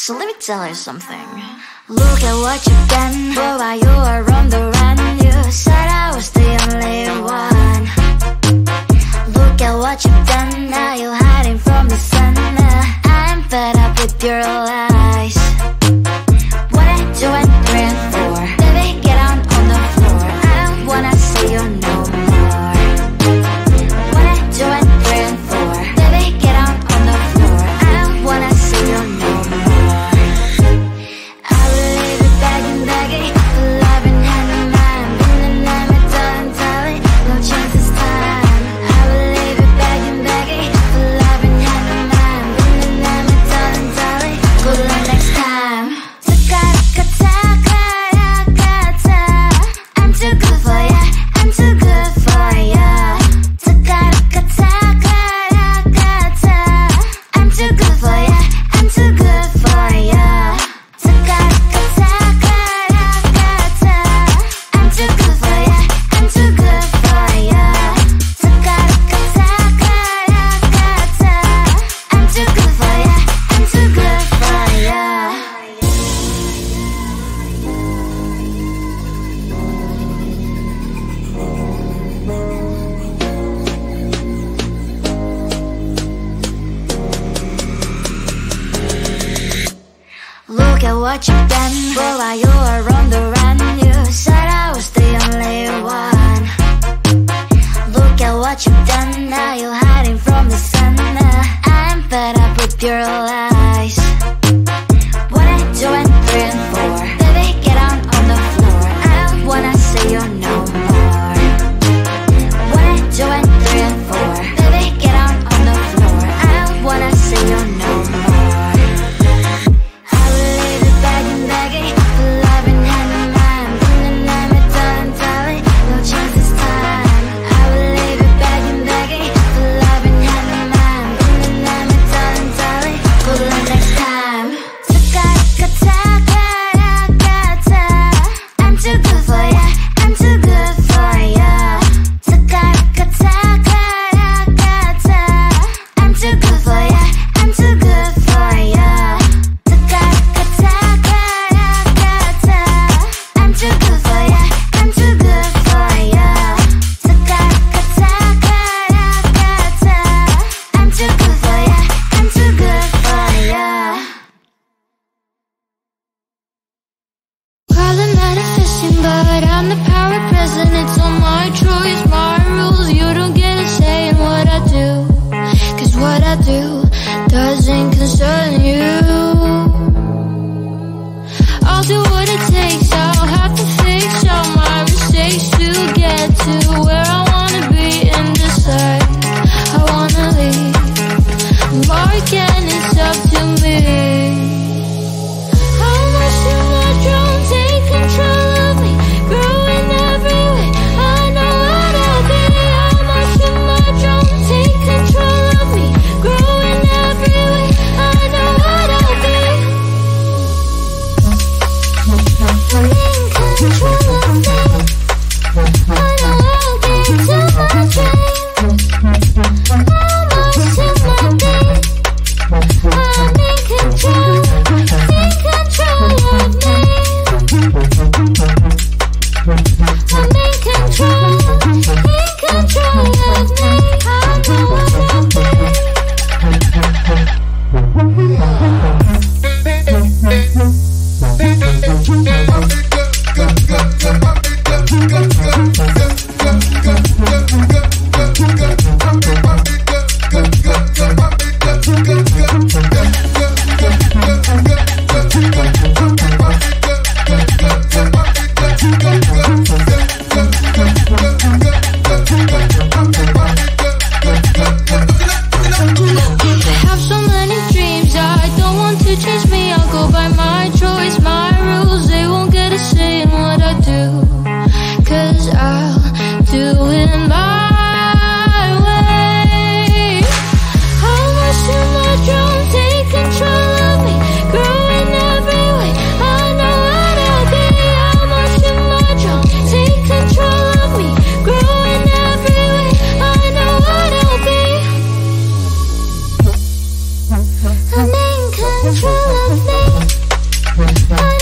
So let me tell you something. Look at what you've done, boy, while you were on the run. You said I was the only one. Look at what you've done, now you're hiding from the sun. I'm fed up with your lies. What I do and praying for, baby, get on the floor. I don't wanna see you no more. What I do and praying for, baby, get on the floor. I don't wanna see you no more. I will leave it begging, for love and hand in mind. Been the name of darling, darling, no chance this time. I will leave it begging, for love and hand in mind. Been the name of darling, darling, good luck next time. I'm too good for ya, I'm too good for ya. I'm too good for ya, I'm too good for ya. I'm too good for ya, I'm too good for ya. I'm too good for ya, I'm too good for ya. Look at what you've done, boy, while you were on the run. You said I was the only one. Look at what you've done, now you're hiding from the sun. I'm fed up with your lies. What I do and praying for, baby, get on the floor. I don't wanna see you no more. What I do and praying for, baby, get on the floor. I don't wanna see you no more. I will leave it begging, for love and hand in mind. Been the name of darling, darling, no chance this time. I will leave it begging, for love and hand in mind. Been the name of darling, darling, good luck next time. I'm too good for ya, I'm too good for ya. I'm too good for ya, I'm too good for ya. I'm too good for ya, I'm too good for ya. I'm too good for ya, I'm too good for ya. Probably manifesting, but I'm the power present. It's all my choice, my rules. You don't get a say in what I do, 'cause what I do doesn't concern you. I'll do what it takes, I'll have to fix all my mistakes to get to where I wanna be and decide I wanna leave. Mark and it's up to me. How much do my drone take control of me? Growing every way, I know what I'll be. How much do my drone take control of me? Growing every way, I know what I'll be. I'm in control of me. I know I'll be to my dream. How much do my be? I'm in control of me. I'm in control of me. I know what I'll be. I have so many dreams, I don't want to change me. I'll go by my choice, my rules. They won't get a say in what I do, 'cause I'll do it my way. How much do my drone take control of me? Growing every way, I know what I'll be. How much do my drone take control of me? Growing every way, I know what I'll be. I'm in control of me. I